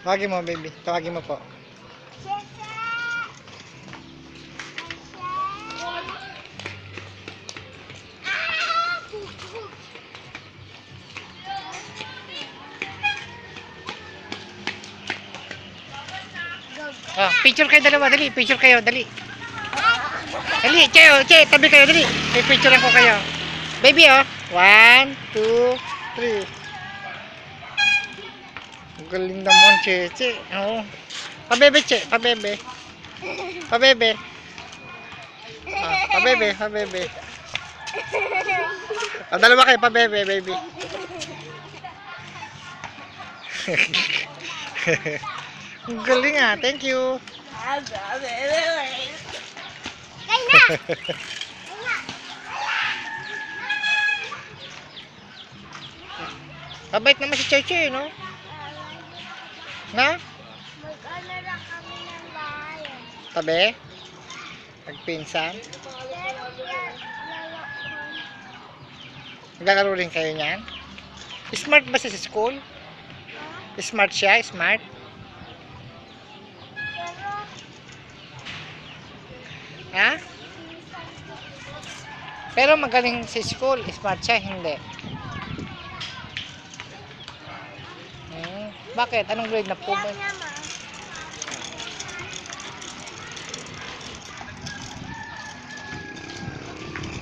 Tawagin mo, baby. Tawagin mo po. Picture kayo dalawa, dali. Picture kayo, dali. Dali, che, tabi kayo, dali. May picturean ko kayo. Baby, 1, 2, 3. Galing naman, che. Oo. Pabebe, che. Pabebe. Pabebe. Pabebe. Dalawa kayo, pabebe, baby. Ang galing thank you. Mabait naman si Cheche, no? Na? Mag-ano lang kami ng bahay. Tabi? Magpinsan? Naglalaro rin kayo niyan? Smart ba siya sa school? Smart siya? Smart? Ha? Pero magaling sa school. Smart siya? Hindi. Bakit? Anong grade na po ba?